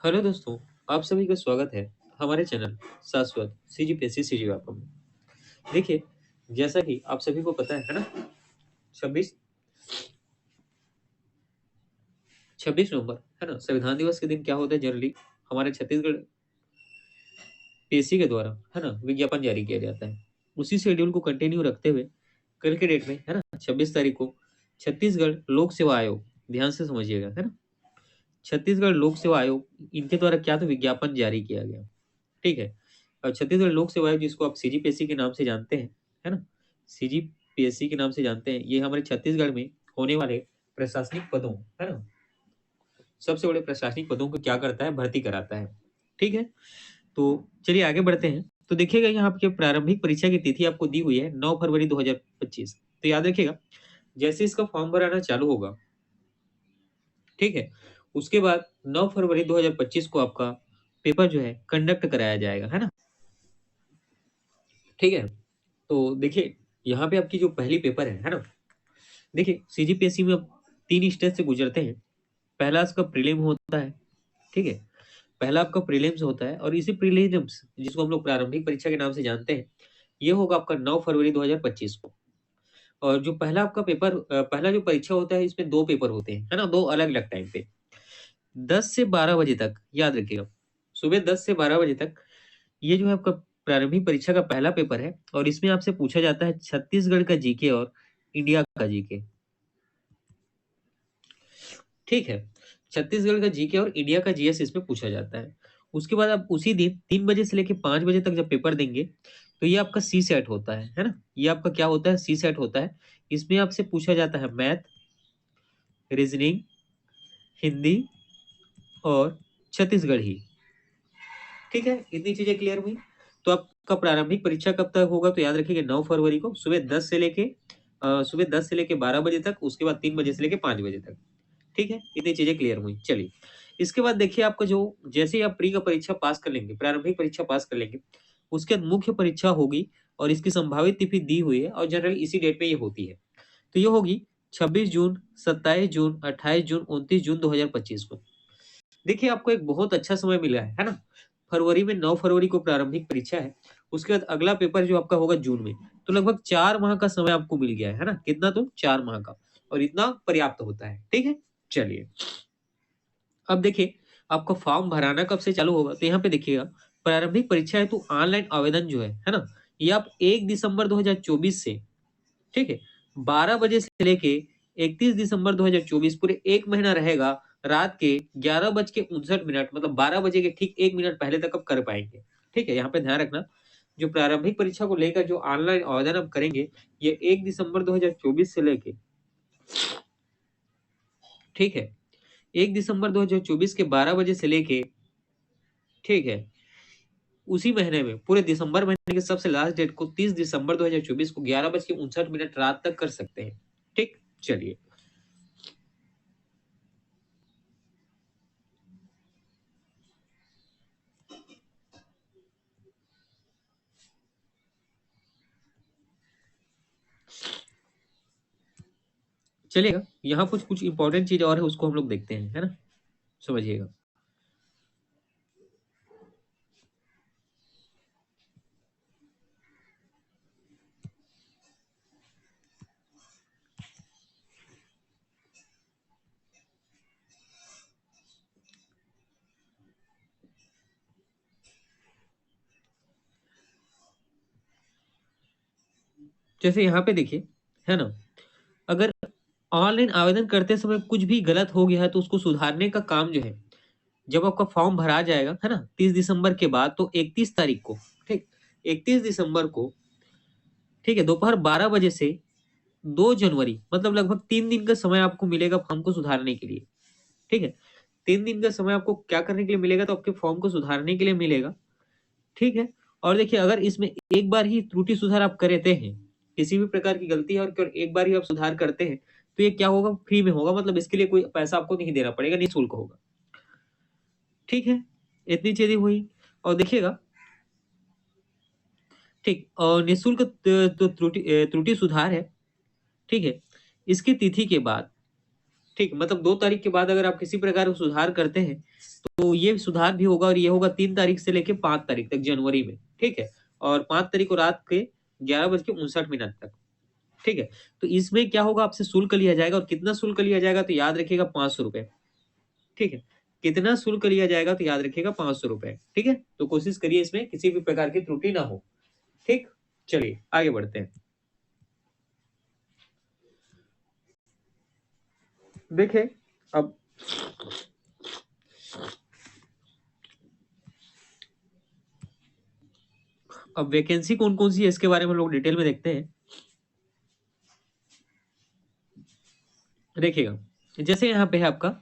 Hello दोस्तों, आप सभी का स्वागत है हमारे चैनल शाश्वत सीजीपीएससी सीजी वापम में। देखिए, जैसा कि आप सभी को पता है ना, 26 26 नवंबर है ना, संविधान दिवस के दिन क्या होता है जनरली हमारे छत्तीसगढ़ पीएससी के द्वारा है ना विज्ञापन जारी किया जाता है। उसी शेड्यूल को कंटिन्यू रखते हुए कल के डेट में है ना 26 तारीख को छत्तीसगढ़ लोक सेवा आयोग, ध्यान से समझिएगा है ना, छत्तीसगढ़ लोक सेवा आयोग इनके द्वारा क्या तो विज्ञापन जारी किया गया। ठीक है। और छत्तीसगढ़ लोक सेवा आयोग जिसको आप सीजीपीएससी के नाम से जानते हैं, है ना, सीजीपीएससी के नाम से जानते हैं, ये हमारे छत्तीसगढ़ में होने वाले प्रशासनिक पदों, है ना, सबसे बड़े प्रशासनिक पदों को क्या करता है, भर्ती कराता है। ठीक है। तो चलिए आगे बढ़ते हैं। तो देखिएगा यहाँ आपके प्रारंभिक परीक्षा की तिथि आपको दी हुई है 9 फरवरी 2025। तो याद रखिएगा, जैसे इसका फॉर्म भराना चालू होगा, ठीक है, उसके बाद 9 फरवरी 2025 को आपका पेपर जो है कंडक्ट कराया जाएगा, है ना। ठीक है। तो देखिए, यहाँ पे आपकी जो पहली पेपर है ना, देखिए सीजीपीएससी में अब 3 स्टेज से गुजरते हैं। पहला इसका प्रीलिम होता है, ठीक है, पहला आपका प्रीलिम्स होता है, और इसी प्रीलिम्स जिसको हम लोग प्रारंभिक परीक्षा के नाम से जानते हैं, ये होगा आपका 9 फरवरी 2025 को। और जो पहला आपका पेपर पहला जो परीक्षा होता है, इसमें 2 पेपर होते हैं, है ना, 2 अलग-अलग टाइम पे। 10 से 12 बजे तक, याद रखिएगा, सुबह 10 से 12 बजे तक ये जो है आपका प्रारंभिक परीक्षा का पहला पेपर है, और इसमें आपसे पूछा जाता है छत्तीसगढ़ का जीके और इंडिया का जीके। ठीक है। छत्तीसगढ़ का जीके और इंडिया का जीएस इसमें पूछा जाता है। उसके बाद आप उसी दिन 3 बजे से लेके 5 बजे तक जब पेपर देंगे, तो ये आपका सी सेट होता है ना? ये आपका क्या होता है? सी सेट होता है। इसमें आपसे पूछा जाता है मैथ, रीजनिंग, हिंदी और छत्तीसगढ़ी। ठीक है, इतनी चीजें क्लियर हुई। तो आपका प्रारंभिक परीक्षा कब तक होगा, तो याद रखिएगा 9 फरवरी को सुबह 10 से लेके 12 बजे तक, उसके बाद 3 बजे से लेके 5 बजे तक। ठीक है, इतनी चीजें क्लियर हुई। चलिए, इसके बाद देखिए आपका जो, जैसे ही आप प्री का परीक्षा पास कर लेंगे, प्रारंभिक परीक्षा पास कर लेंगे, उसके बाद मुख्य परीक्षा होगी, और इसकी संभावित तिथि दी हुई है, और जनरली इसी डेट में ये होती है। तो ये होगी 26 जून, 27 जून, 28 जून, 29 जून 2025 को। देखिए, आपको एक बहुत अच्छा समय मिला है ना। फरवरी में 9 फरवरी को प्रारंभिक परीक्षा है, उसके बाद अगला पेपर जो आपका होगा जून में। तो लगभग 4 माह का समय आपको मिल गया है ना, कितना, तो 4 माह का, और इतना पर्याप्त होता है। ठीक है। चलिए, अब देखिए आपका फॉर्म भराना कब से चालू होगा, तो यहाँ पे देखिएगा, प्रारंभिक परीक्षा है तो ऑनलाइन आवेदन जो है ना, ये आप 1 दिसंबर 2024 से, ठीक है, 12 बजे से लेके 31 दिसंबर 2024 पूरे 1 महीना रहेगा, रात के 11:59 मतलब 12 बजे के ठीक 1 मिनट पहले तक आप कर पाएंगे। ठीक है, यहाँ पे ध्यान रखना, जो प्रारंभिक परीक्षा को लेकर जो ऑनलाइन आवेदन आप करेंगे, ये 1 दिसंबर 2024 से लेके, ठीक है, 1 दिसंबर 2024 के 12 बजे से लेके, ठीक है, उसी महीने में पूरे दिसंबर महीने के सबसे लास्ट डेट को 30 दिसंबर 2024 को 11:59 रात तक कर सकते हैं। ठीक। चलिए, चलेगा, यहाँ कुछ कुछ इंपॉर्टेंट चीज और है, उसको हम लोग देखते हैं, है ना, समझिएगा। जैसे यहाँ पे देखिए, है ना, अगर ऑनलाइन आवेदन करते समय कुछ भी गलत हो गया है, तो उसको सुधारने का काम जो है, जब आपका फॉर्म भरा जाएगा, है ना, 30 दिसंबर के बाद, तो 31 तारीख को, ठीक, 31 दिसंबर को, ठीक है, दोपहर 12 बजे से 2 जनवरी, मतलब लगभग 3 दिन का समय आपको मिलेगा फॉर्म को सुधारने के लिए। ठीक है, 3 दिन का समय आपको क्या करने के लिए मिलेगा, तो आपके फॉर्म को सुधारने के लिए मिलेगा। ठीक है। और देखिए, अगर इसमें एक बार ही त्रुटि सुधार आप करते हैं, किसी भी प्रकार की गलती है और केवल एक बार ही आप सुधार करते हैं, तो ये क्या होगा, फ्री में होगा, मतलब इसके लिए कोई पैसा आपको नहीं देना पड़ेगा, निःशुल्क होगा। ठीक है, इतनी चीजें हुई। और देखिएगा, ठीक, और निःशुल्क तो त्रुटि सुधार है, ठीक है, इसकी तिथि के बाद, ठीक, मतलब 2 तारीख के बाद अगर आप किसी प्रकार का सुधार करते हैं, तो ये सुधार भी होगा और ये होगा 3 तारीख से लेके 5 तारीख तक जनवरी में, ठीक है? और 5 तारीख को रात के 11:59 तक, ठीक है? तो इसमें क्या होगा, आपसे शुल्क लिया जाएगा और कितना शुल्क लिया जाएगा तो याद रखिएगा ₹500, ठीक है? कितना शुल्क लिया जाएगा तो याद रखिएगा ₹500, ठीक है? तो कोशिश करिए इसमें किसी भी प्रकार की त्रुटि ना हो, ठीक? चलिए आगे बढ़ते हैं। देखिए, अब वैकेंसी कौन-कौन सी है इसके बारे में हम लोग डिटेल में देखते हैं। देखिएगा, जैसे यहाँ पे है आपका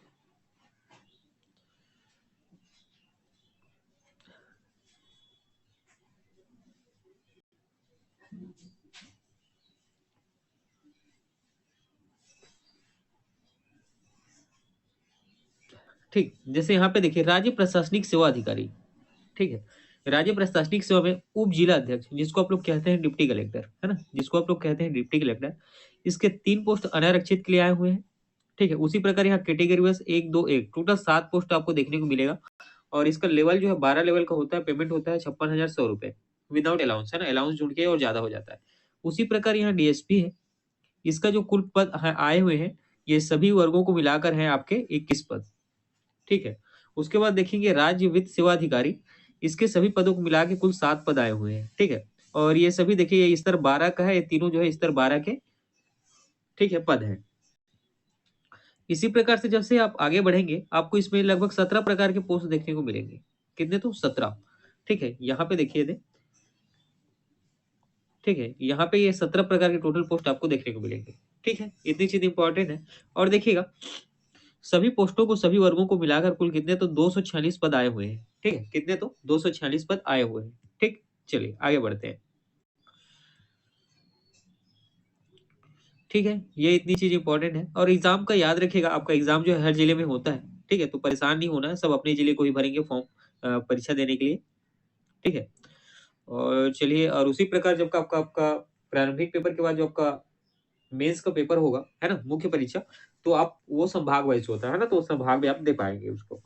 ठीक, जैसे यहाँ पे देखिए राज्य प्रशासनिक सेवा अधिकारी, ठीक है? राज्य प्रशासनिक सेवा में उप जिला अध्यक्ष जिसको आप लोग कहते हैं डिप्टी कलेक्टर, है ना? जिसको आप लोग कहते हैं डिप्टी कलेक्टर, इसके 3 पोस्ट अनारक्षित के लिए आए हुए हैं, ठीक है? उसी प्रकार यहाँ कैटेगरी वाइज़ 1, 2, 1 टोटल 7 पोस्ट आपको देखने को मिलेगा और इसका लेवल जो है 12 लेवल का होता है, पेमेंट होता है ₹56,100 विदाउट अलाउंस, है ना? अलाउंस जुड़ के और ज़्यादा हो जाता है। उसी प्रकार यहाँ डीएसपी है, इसका जो कुल पद ह आए हुए हैं, ये सभी वर्गों को मिलाकर हैं आपके 21 पद, ठीक है? उसके बाद देखेंगे राज्य वित्त सेवा अधिकारी, इसके सभी पदों को मिला के कुल 7 पद आए हुए हैं, ठीक है? और ये सभी देखिए ये स्तर 12 का है, ये तीनों जो है स्तर 12 के, ठीक है, पद हैं। इसी प्रकार से जब से आप आगे बढ़ेंगे, आपको इसमें लगभग 17 प्रकार के पोस्ट देखने को मिलेंगे। कितने तो 17, ठीक है? यहाँ पे देखिए दे, ठीक है? यहाँ पे ये 17 प्रकार के टोटल पोस्ट आपको देखने को मिलेंगे, ठीक है? इतनी चीज़ इम्पोर्टेंट है और देखिएगा सभी पोस्टों को सभी वर्गों को मिलाकर कुल कितने तो 246 पद आए हुए हैं, ठीक है? कितने तो 246 पद आए हुए हैं, ठीक? चलिए आगे बढ़ते हैं, ठीक है? ये इतनी चीज़ इम्पोर्टेंट है और एग्ज़ाम का याद रखिएगा आपका एग्ज़ाम जो है हर जिले में होता है, ठीक है? तो परेशान नहीं होना है, सब अपने जिले को ही भरेंगे फॉर्म परीक्षा देने के लिए, ठीक है? और चलिए और उसी प्रकार जब का आपका आपका प्रारंभिक पेपर के बाद जो आपका मेंस का पेपर होगा, है ना? मुख्य परीक्षा, तो आप वो संभाग वाइज़ होता है ना? तो उस संभाग में आप दे पाएँगे उसको।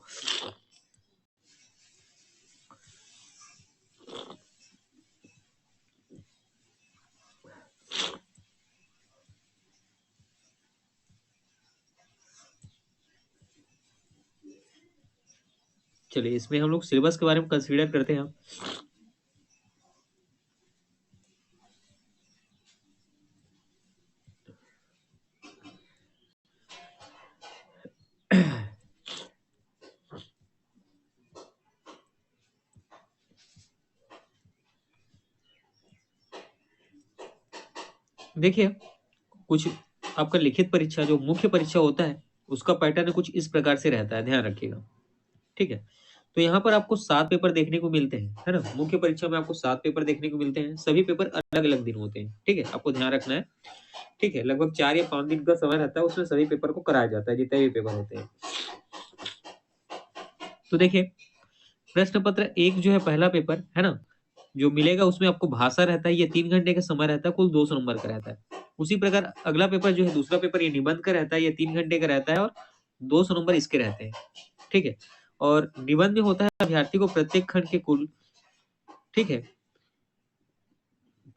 चलिए इसमें हम लोग सिलेबस के बारे में कंसीडर करते हैं। देखिए, कुछ आपका लिखित परीक्षा जो मुख्य परीक्षा होता है, उसका पैटर्न कुछ इस प्रकार से रहता है, ध्यान रखिएगा, ठीक है? तो यहाँ पर आपको 7 पेपर देखने को मिलते हैं, है ना? मुख्य परीक्षा में आपको 7 पेपर देखने को मिलते हैं, सभी पेपर अलग-अलग दिन होते हैं, ठीक है? आपको ध्यान रखना है, ठीक है? लगभग 4 या 5 दिन का समय रहता है, उसमें सभी पेपर को कराया जाता है, जितने भी पेपर होते हैं। तो देखिए, प्रश्न पत्र 1 जो है पहला पेपर, है ना? जो मिलेगा उसमें आपको भाषा रहता है, ये 3 घंटे का समय रहता है, कुल 200 नंबर का रहता है। उसी प्रकार अगला पेपर जो है दूसरा पेपर ये निबंध का रहता है, ये 3 घंटे का रहता है और 200 नंबर इसके रहते हैं, ठीक है? और निबंध में होता है अभ्यर्थी को प्रत्येक खंड के कुल, ठीक है?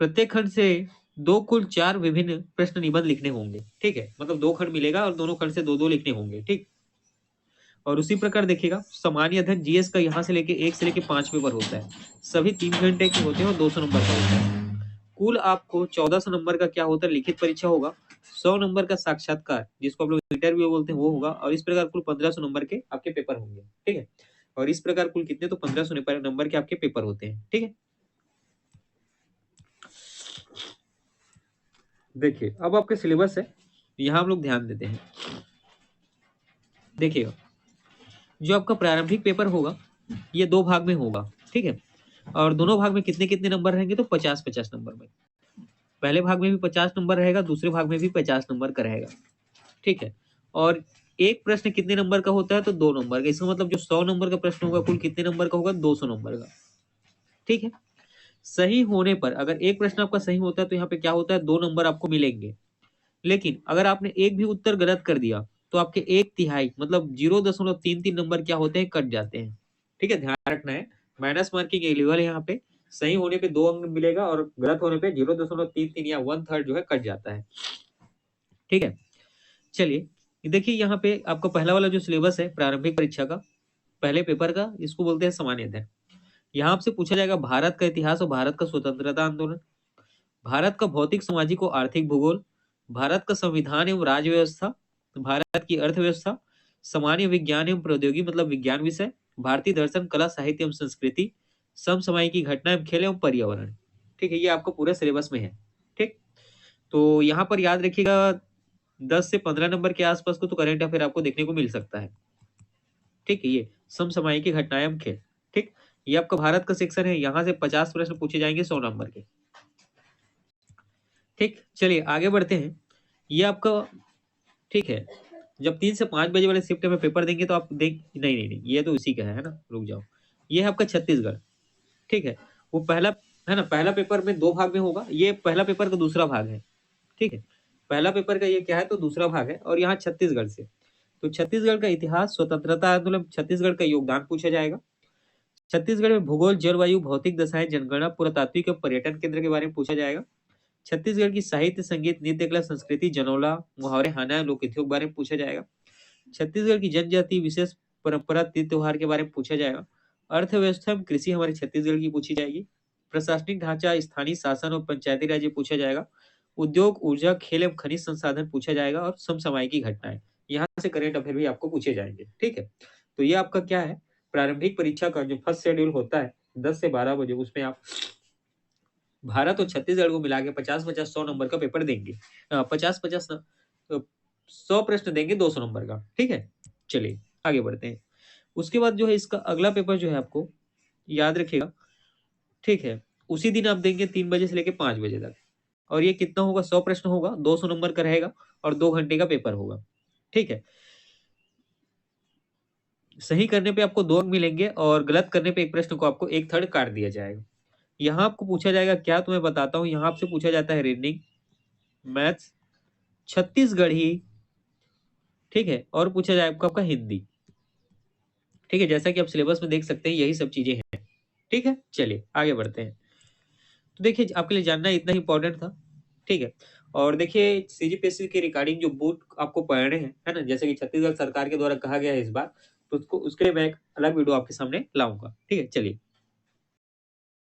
प्रत्येक खंड से 2 कुल 4 विभिन्न प्रश्न निबंध लिखने होंगे, ठीक है? मतलब 2 खंड मिलेगा और दोनों खंड से 2-2 लिखने होंगे, ठीक? और उसी प्रकार देखिएगा सामान्य अध्ययन जीएस का यहाँ से लेके 1 से लेके 5 पेपर होता है। सभी 3 घंटे के होते हैं और 200 नंबर का होता है। कुल आपको 1400 नंबर का क्या होता है लिखित परीक्षा होगा, 100 नंबर का साक्षात्कार जिसको आप लोग इंटरव्यू बोलते हैं वो होगा और इस प्रकार कुल 1500 नंबर के आपके पेपर होंगे, ठीक है? और इस प्रकार कुल कितने तो 1500 नंबर के आपके पेपर होते हैं, ठीक है? देखिए, अब आपके सिलेबस है, यहाँ हम लोग ध्यान देते हैं। देखिएगा, जो आपका प्रारंभिक पेपर होगा, ये 2 भाग में होगा, ठीक है? और दोनों भाग में कितने-कितने नंबर रहेंगे तो 50-50 नंबर में। पहले भाग में भी 50 नंबर रहेगा, दूसरे भाग में भी 50 नंबर का रहेगा, ठीक है? और एक प्रश्न कितने नंबर का होता है तो 2 नंबर का। इसका मतलब जो 100 नंबर का प्रश्न होगा कुल कितने नंबर का होगा 200 नंबर का, ठीक है? सही होने पर अगर एक प्रश्न आपका सही होता है तो यहाँ पे क्या होता है 2 नंबर आपको मिलेंगे। लेकिन अगर आपने एक भी उत्तर गलत कर दिया, तो आपके 1/3 मतलब 0.33 नंबर क्या होते हैं, कट जाते हैं। ठीक है, ध्यान रखना है, माइनस मार्किंग एलिजिबल है यहाँ पे। सही होने पे 2 अंक मिलेगा और गलत होने पे 0.33 या 1/3 जो है कट जाता है। ठीक है, चलिए देखिए यहाँ पे आपका पहला वाला जो सिलेबस है प्रारंभिक परीक्षा का पहले पेपर का, इसको बोलते हैं सामान्य अध्ययन। यहाँ आपसे पूछा जाएगा भारत का इतिहास और भारत का स्वतंत्रता आंदोलन, भारत का भौतिक सामाजिक और आर्थिक भूगोल, भारत का संविधान एवं राज्य व्यवस्था, भारत की अर्थव्यवस्था, सामान्य विज्ञान एवं प्रौद्योगिकी मतलब विज्ञान विषय, भारतीय दर्शन कला साहित्य एवं संस्कृति, समसामयिकी घटना एवं खेल एवं पर्यावरण। ठीक है, ये आपको पूरे सिलेबस में है। ठीक, तो यहाँ पर याद रखिएगा 10 से 15 नंबर के आसपास को तो करंट अफेयर आपको देखने को मिल सकता है। ठीक है, ये समसामयिकी घटनाएं एवं खेल। ठीक, ये आपका भारत का सेक्शन है, यहाँ से 50 प्रश्न पूछे जाएंगे 100 नंबर के। ठीक, चलिए आगे बढ़ते हैं। ये आपका ठीक है, जब 3 से 5 बजे वाले शिफ्ट में पेपर देंगे तो आप देख नहीं नहीं नहीं, ये तो इसी का है ना, रुक जाओ। ये है आपका छत्तीसगढ़। ठीक है, वो पहला है ना, पहला पेपर में 2 भाग में होगा, ये पहला पेपर का दूसरा भाग है। ठीक है, पहला पेपर का ये क्या है तो दूसरा भाग है, और यहाँ छत्तीसगढ़ से तो छत्तीसगढ़ का इतिहास, स्वतंत्रता आंदोलन, छत्तीसगढ़ का योगदान पूछा जाएगा। छत्तीसगढ़ में भूगोल, जलवायु, भौतिक दशाएं, जनगणना, पुरातात्विक और पर्यटन केंद्र के बारे में पूछा जाएगा। छत्तीसगढ़ की साहित्य, संगीत, नृत्य कला, संस्कृति, जनौला, मुहावरे, हाना, लोक इतिहास के बारे में पूछा जाएगा। छत्तीसगढ़ की जनजाति विशेष परंपरा, तीज त्योहार के बारे में पूछा जाएगा। अर्थव्यवस्था एवं कृषि हमारे छत्तीसगढ़ की पूछी जाएगी। प्रशासनिक ढांचा, स्थानीय शासन और पंचायती राज पूछा जाएगा। उद्योग, ऊर्जा, खेल एवं खनिज संसाधन पूछा जाएगा, और समसामयिकी घटनाएं, यहाँ से करंट अफेयर भी आपको पूछे जाएंगे। ठीक है, तो ये आपका क्या है, प्रारंभिक परीक्षा का जो फर्स्ट शेड्यूल होता है 10 से 12 बजे, उसमें आप भारत और छत्तीसगढ़ को मिला के 50-50 100 नंबर का पेपर देंगे। 50-50 ना, तो 100 प्रश्न देंगे 200 नंबर का। ठीक है, चलिए आगे बढ़ते हैं। उसके बाद जो है इसका अगला पेपर जो है आपको याद रखिएगा। ठीक है, उसी दिन आप देंगे 3 बजे से लेके 5 बजे तक, और ये कितना होगा, 100 प्रश्न होगा, 200 नंबर का रहेगा, और 2 घंटे का पेपर होगा। ठीक है, सही करने पे आपको 2 अंक मिलेंगे, और गलत करने पे एक प्रश्न को आपको 1/3 काट दिया जाएगा। यहाँ आपको पूछा जाएगा क्या, तो मैं बताता हूँ। यहाँ आपसे पूछा जाता है रीजनिंग, मैथ्स, छत्तीसगढ़ी, ठीक है, और पूछा जाए आपका हिंदी। ठीक है, जैसा कि आप सिलेबस में देख सकते हैं यही सब चीजें हैं। ठीक है, चलिए आगे बढ़ते हैं। तो देखिए आपके लिए जानना इतना ही इंपॉर्टेंट था। ठीक है, और देखिए सीजीपीएससी की रिगार्डिंग जो बुक आपको पढ़ने हैं, है ना, जैसे कि छत्तीसगढ़ सरकार के द्वारा कहा गया है इस बार, तो उसको उसके लिए मैं एक अलग वीडियो आपके सामने लाऊंगा। ठीक है, चलिए